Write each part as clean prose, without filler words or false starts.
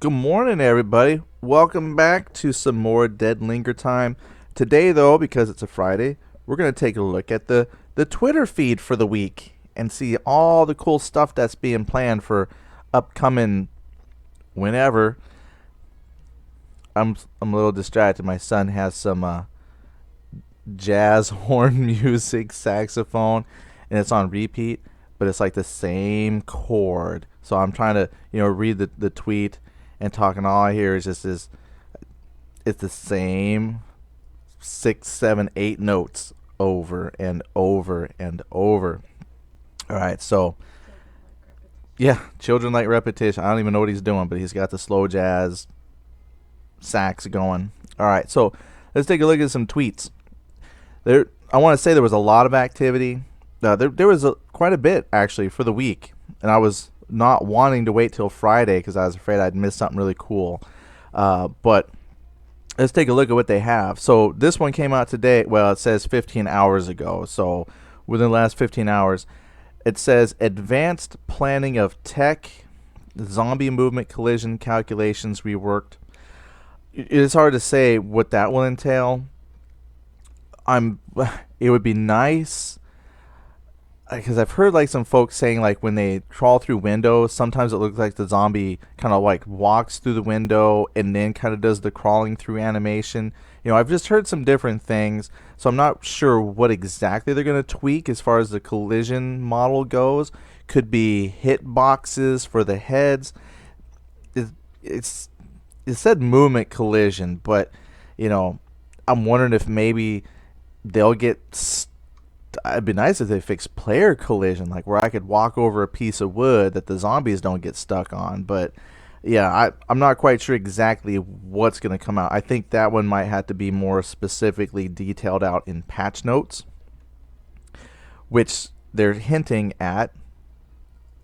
Good morning, everybody. Welcome back to some more Dead Linger time. Today, though, because it's a Friday, we're going to take a look at the Twitter feed for the week and see all the cool stuff that's being planned for upcoming whenever. I'm a little distracted. My son has some jazz horn music, saxophone, and it's on repeat, but it's like the same chord. So I'm trying to, read the tweet and talking. All I hear is just this. It's the same 6, 7, 8 notes over and over and over. All right, so yeah, children like repetition. I don't even know what he's doing, but he's got the slow jazz sax going. All right, so let's take a look at some tweets. I want to say there was a lot of activity. There was quite a bit actually for the week, and I was not wanting to wait till Friday because I was afraid I'd miss something really cool. But let's take a look at what they have. So this one came out today. Well, it says 15 hours ago. So within the last 15 hours, it says advanced planning of tech, zombie movement collision calculations reworked. It's hard to say what that will entail. It would be nice because I've heard like some folks saying like when they crawl through windows, sometimes it looks like the zombie kind of like walks through the window and then kind of does the crawling through animation. I've just heard some different things, so I'm not sure what exactly they're going to tweak as far as the collision model goes. Could be hit boxes for the heads. It said movement collision, but I'm wondering if maybe they'll get it'd be nice if they fix player collision, like where I could walk over a piece of wood that the zombies don't get stuck on. But yeah, I'm not quite sure exactly what's going to come out. I think that one might have to be more specifically detailed out in patch notes, which they're hinting at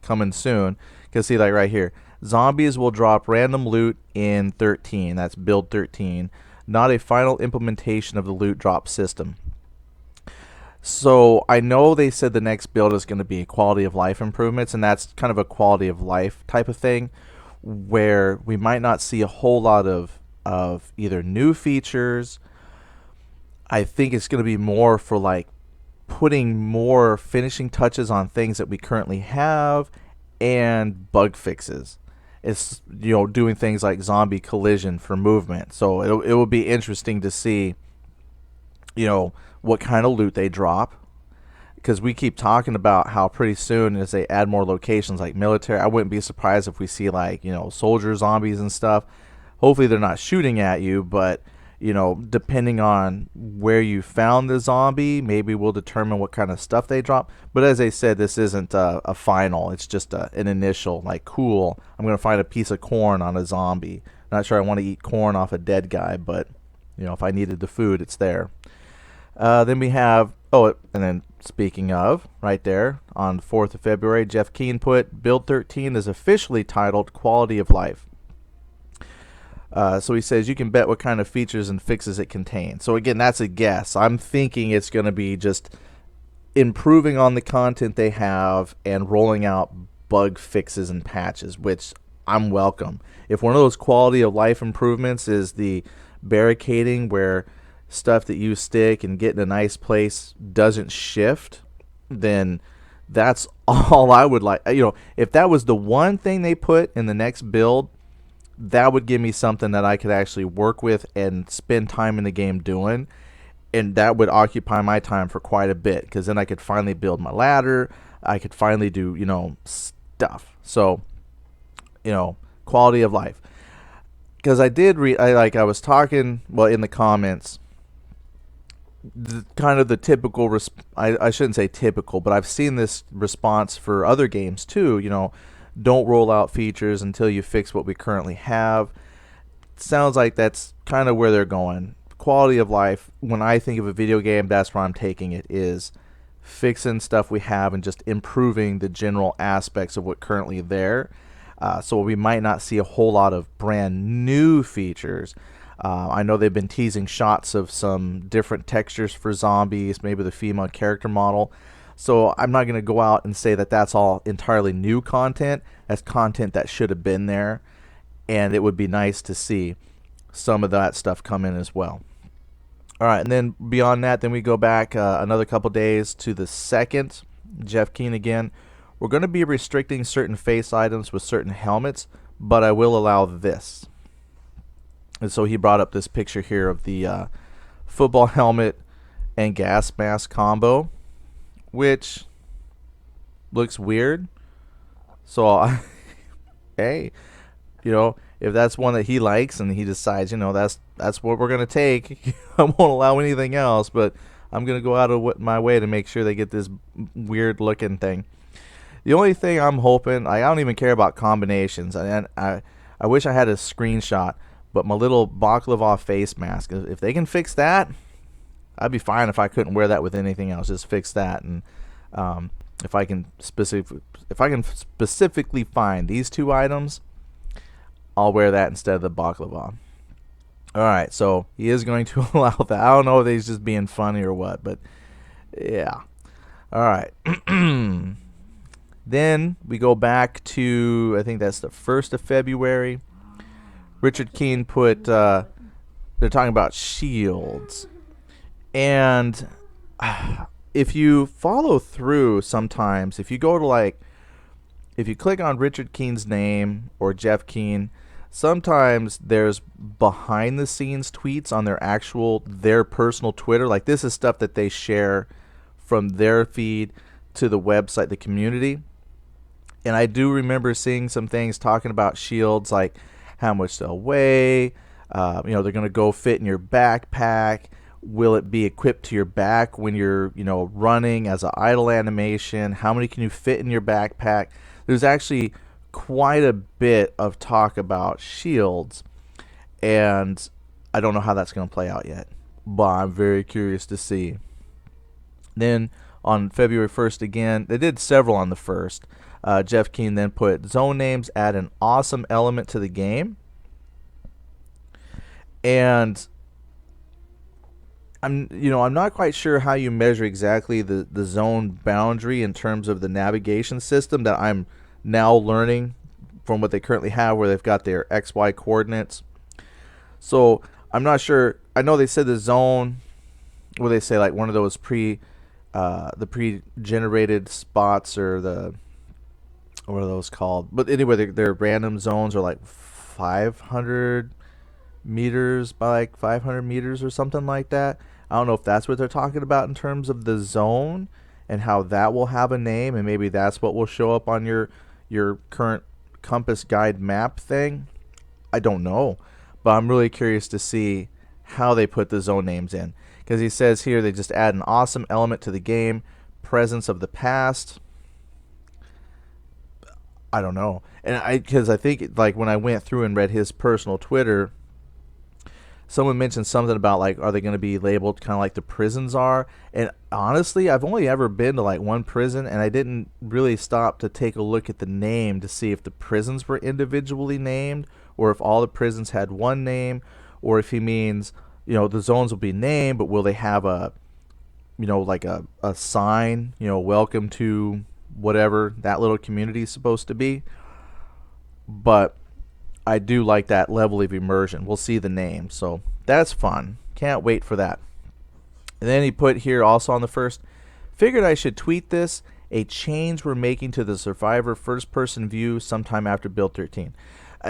coming soon. Because see, like right here, zombies will drop random loot in 13. That's build 13, not a final implementation of the loot drop system. So I know they said the next build is going to be quality of life improvements, and that's kind of a quality of life type of thing where we might not see a whole lot of either new features. I think it's going to be more for like putting more finishing touches on things that we currently have and bug fixes. It's doing things like zombie collision for movement. So it will be interesting to see what kind of loot they drop, because we keep talking about how pretty soon as they add more locations like military, I wouldn't be surprised if we see like soldier zombies and stuff. Hopefully they're not shooting at you, but depending on where you found the zombie, maybe we'll determine what kind of stuff they drop. But as I said, this isn't a final. It's just an initial, like, cool, I'm going to find a piece of corn on a zombie. Not sure I want to eat corn off a dead guy, but if I needed the food, it's there. Then we have, and then speaking of, right there, on 4th of February, Jeff Keen put, Build 13 is officially titled Quality of Life. So he says you can bet what kind of features and fixes it contains. So again, that's a guess. I'm thinking it's going to be just improving on the content they have and rolling out bug fixes and patches, which I'm welcome. If one of those quality of life improvements is the barricading where stuff that you stick and get in a nice place doesn't shift, then that's all I would like. If that was the one thing they put in the next build, that would give me something that I could actually work with and spend time in the game doing, and that would occupy my time for quite a bit, because then I could finally build my ladder. I could finally do stuff. So quality of life, because I did read, I was talking in the comments, kind of the typical I shouldn't say typical, but I've seen this response for other games too. Don't roll out features until you fix what we currently have. Sounds like that's kind of where they're going. Quality of life, when I think of a video game, that's where I'm taking it, is fixing stuff we have and just improving the general aspects of what currently there. So we might not see a whole lot of brand new features. I know they've been teasing shots of some different textures for zombies, maybe the female character model. So I'm not going to go out and say that that's all entirely new content. That's content that should have been there. and it would be nice to see some of that stuff come in as well. All right, and then beyond that, then we go back another couple days to the 2nd. Jeff Keen again. We're going to be restricting certain face items with certain helmets, but I will allow this. And so he brought up this picture here of the football helmet and gas mask combo, which looks weird. So, hey, if that's one that he likes and he decides, that's what we're going to take, I won't allow anything else, but I'm going to go out of my way to make sure they get this weird looking thing. The only thing I'm hoping, I don't even care about combinations, and I wish I had a screenshot, but my little baklava face mask, if they can fix that, I'd be fine if I couldn't wear that with anything else. Just fix that, and if I can specifically find these 2 items, I'll wear that instead of the baklava. All right, so he is going to allow that. I don't know if he's just being funny or what, but yeah. All right. Then we go back to, I think that's the 1st of February. Richard Keen put, they're talking about shields. And if you follow through sometimes, if you go to if you click on Richard Keen's name or Jeff Keen, sometimes there's behind the scenes tweets on their personal Twitter. Like, this is stuff that they share from their feed to the website, the community. And I do remember seeing some things talking about shields, like how much they'll weigh. They're going to go fit in your backpack. Will it be equipped to your back when you're, running as an idle animation? How many can you fit in your backpack? There's actually quite a bit of talk about shields, and I don't know how that's going to play out yet, but I'm very curious to see. Then on February 1st again, they did several on the 1st. Jeff Keen then put, zone names add an awesome element to the game. And I'm not quite sure how you measure exactly the zone boundary in terms of the navigation system that I'm now learning from what they currently have, where they've got their XY coordinates. So I'm not sure. I know they said the zone, where they say like one of those the pre-generated spots, or what are those called? But anyway, their random zones are like 500 meters by like 500 meters or something like that. I don't know if that's what they're talking about in terms of the zone and how that will have a name, and maybe that's what will show up on your current compass guide map thing. I don't know, but I'm really curious to see how they put the zone names in, because he says here they just add an awesome element to the game, presence of the past. I don't know, and because I think like when I went through and read his personal Twitter, someone mentioned something about like, are they going to be labeled kind of like the prisons are? And honestly, I've only ever been to like one prison, and I didn't really stop to take a look at the name to see if the prisons were individually named, or if all the prisons had one name, or if he means, the zones will be named, but will they have a, like a sign, welcome to whatever that little community is supposed to be. But I do like that level of immersion. We'll see the name, so that's fun. Can't wait for that. And then he put here also on the 1st, figured I should tweet this, a change we're making to the Survivor first-person view sometime after Build 13.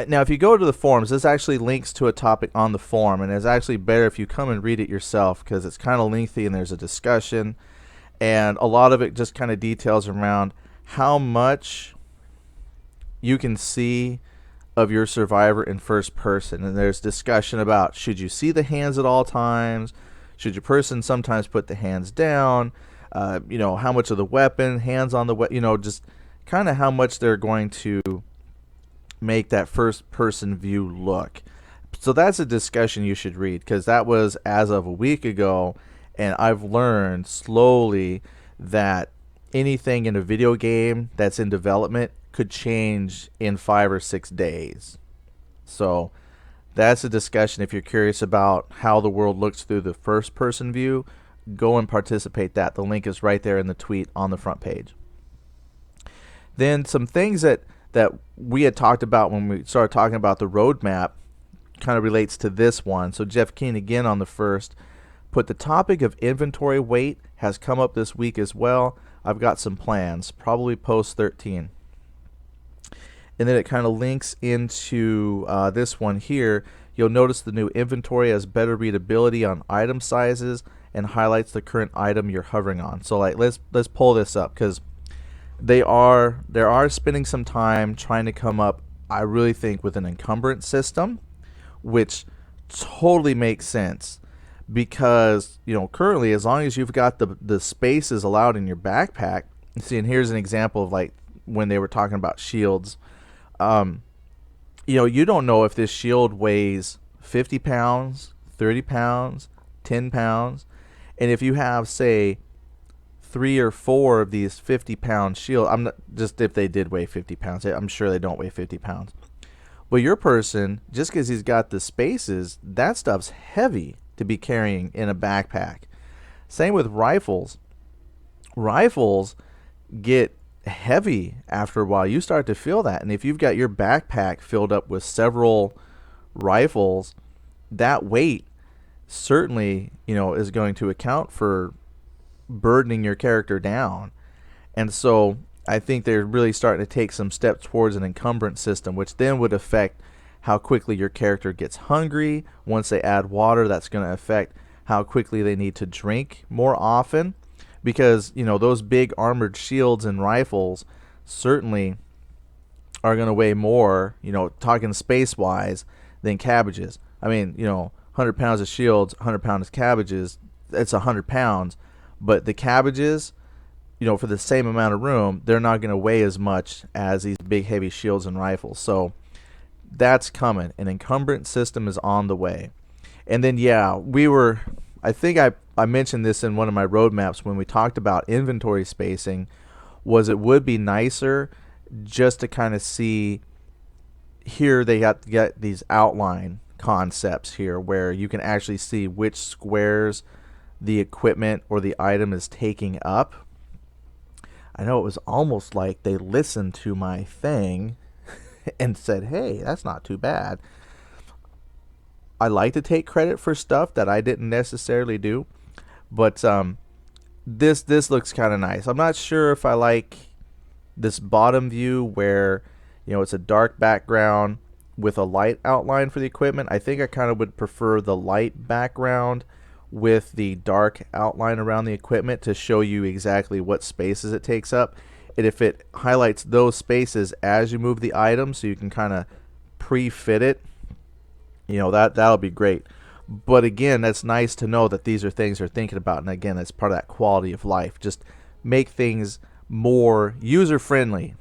Now, if you go to the forums, this actually links to a topic on the forum, and it's actually better if you come and read it yourself, because it's kind of lengthy and there's a discussion, and a lot of it just kind of details around how much you can see of your Survivor in first person. And there's discussion about, should you see the hands at all times? Should your person sometimes put the hands down? How much of the weapon, hands on the weapon, just kind of how much they're going to make that first person view look. So that's a discussion you should read, because that was as of a week ago, and I've learned slowly that anything in a video game that's in development could change in 5 or 6 days. So that's a discussion. If you're curious about how the world looks through the first person view, go and participate that. The link is right there in the tweet on the front page. Then some things that that we had talked about when we started talking about the roadmap kind of relates to this one. So Jeff Keen again on the first put the topic of inventory weight has come up this week as well. I've got some plans, probably post 13. And then it kind of links into this one here. You'll notice the new inventory has better readability on item sizes and highlights the current item you're hovering on. So like let's pull this up, because they are spending some time trying to come up, I really think, with an encumbrance system, which totally makes sense, because currently, as long as you've got the spaces allowed in your backpack. See, and here's an example of like when they were talking about shields. You don't know if this shield weighs 50 pounds, 30 pounds, 10 pounds. And if you have, say, 3 or 4 of these 50-pound shield, I'm not, just if they did weigh 50 pounds, I'm sure they don't weigh 50 pounds. But your person, just because he's got the spaces, that stuff's heavy to be carrying in a backpack. Same with rifles. Rifles get heavy after a while. You start to feel that. And if you've got your backpack filled up with several rifles, that weight certainly, is going to account for burdening your character down. And so I think they're really starting to take some steps towards an encumbrance system, which then would affect how quickly your character gets hungry. Once they add water, that's going to affect how quickly they need to drink more often, because those big armored shields and rifles certainly are going to weigh more, talking space wise, than cabbages. I mean, 100 pounds of shields, 100 pounds of cabbages, it's 100 pounds. But the cabbages, for the same amount of room, they're not going to weigh as much as these big heavy shields and rifles. So that's coming. An encumbrance system is on the way. And then, I think I mentioned this in one of my roadmaps when we talked about inventory spacing, was it would be nicer just to kind of see, here they got to get these outline concepts here where you can actually see which squares the equipment or the item is taking up. I know it was almost like they listened to my thing and said, hey, that's not too bad. I like to take credit for stuff that I didn't necessarily do, but this looks kind of nice. I'm not sure if I like this bottom view where it's a dark background with a light outline for the equipment. I think I kind of would prefer the light background with the dark outline around the equipment to show you exactly what spaces it takes up. And if it highlights those spaces as you move the item, so you can kind of pre-fit it, that'll be great. But again, that's nice to know that these are things they're thinking about. And again, that's part of that quality of life. Just make things more user-friendly.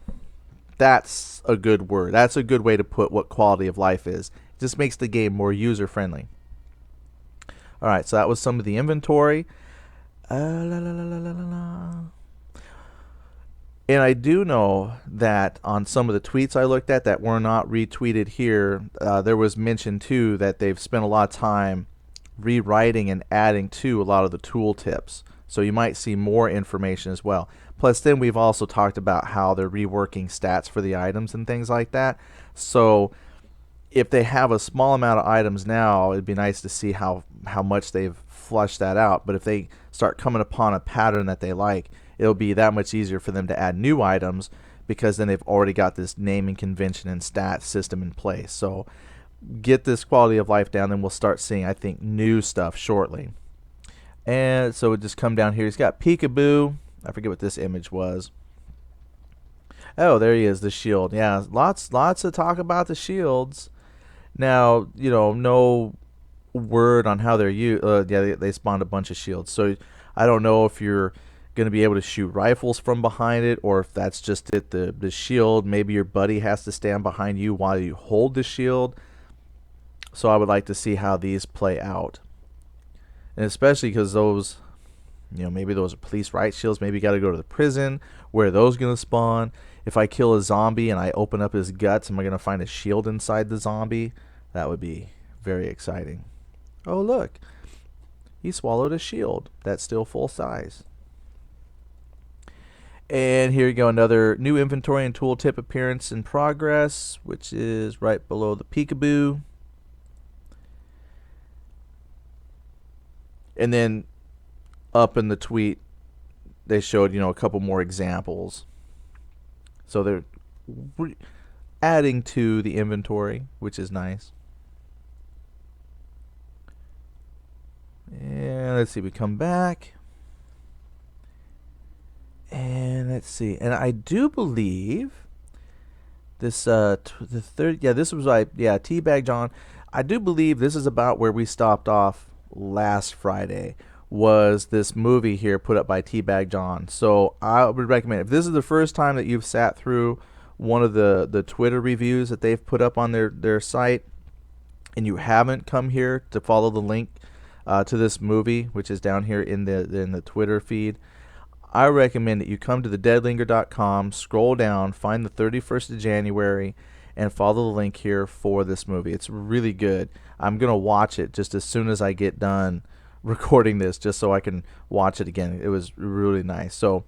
That's a good word. That's a good way to put what quality of life is. It just makes the game more user-friendly. All right, so that was some of the inventory. And I do know that on some of the tweets I looked at that were not retweeted here, there was mention too that they've spent a lot of time rewriting and adding to a lot of the tool tips. So you might see more information as well. Plus then we've also talked about how they're reworking stats for the items and things like that. So if they have a small amount of items now, it'd be nice to see how much they've flushed that out. But if they start coming upon a pattern that they like, it'll be that much easier for them to add new items, because then they've already got this naming convention and stat system in place. So get this quality of life down, then we'll start seeing, I think, new stuff shortly. And so it just come down here. He's got Peekaboo. I forget what this image was. Oh, there he is, the shield. Yeah, lots of talk about the shields. Now, no word on how they're used. They spawned a bunch of shields. So I don't know if you're going to be able to shoot rifles from behind it, or if that's just it, the shield. Maybe your buddy has to stand behind you while you hold the shield. So I would like to see how these play out. And especially because those, maybe those are police riot shields. Maybe you got to go to the prison. Where are those going to spawn? If I kill a zombie and I open up his guts, am I going to find a shield inside the zombie? That would be very exciting. Oh, look. He swallowed a shield that's still full size. And here you go, another new inventory and tooltip appearance in progress, which is right below the peekaboo. And then up in the tweet, they showed, a couple more examples. So they're adding to the inventory, which is nice. And let's see, we come back. And let's see. And I do believe this the third, this was Teabag John. I do believe this is about where we stopped off last Friday, was this movie here put up by Teabag John. So I would recommend, if this is the first time that you've sat through one of the Twitter reviews that they've put up on their site, and you haven't come here to follow the link to this movie, which is down here in the Twitter feed, I recommend that you come to thedeadlinger.com, scroll down, find the 31st of January, and follow the link here for this movie. It's really good. I'm going to watch it just as soon as I get done recording this, just so I can watch it again. It was really nice. So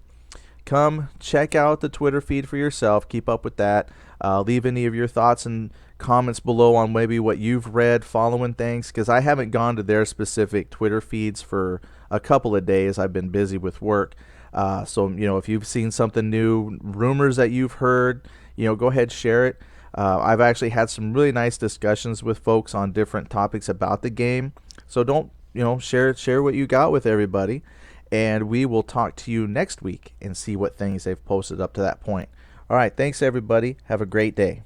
come check out the Twitter feed for yourself. Keep up with that. Leave any of your thoughts and comments below on maybe what you've read following things, because I haven't gone to their specific Twitter feeds for a couple of days. I've been busy with work. So, if you've seen something new, rumors that you've heard, go ahead, share it. I've actually had some really nice discussions with folks on different topics about the game. So don't, share what you got with everybody. And we will talk to you next week and see what things they've posted up to that point. All right. Thanks, everybody. Have a great day.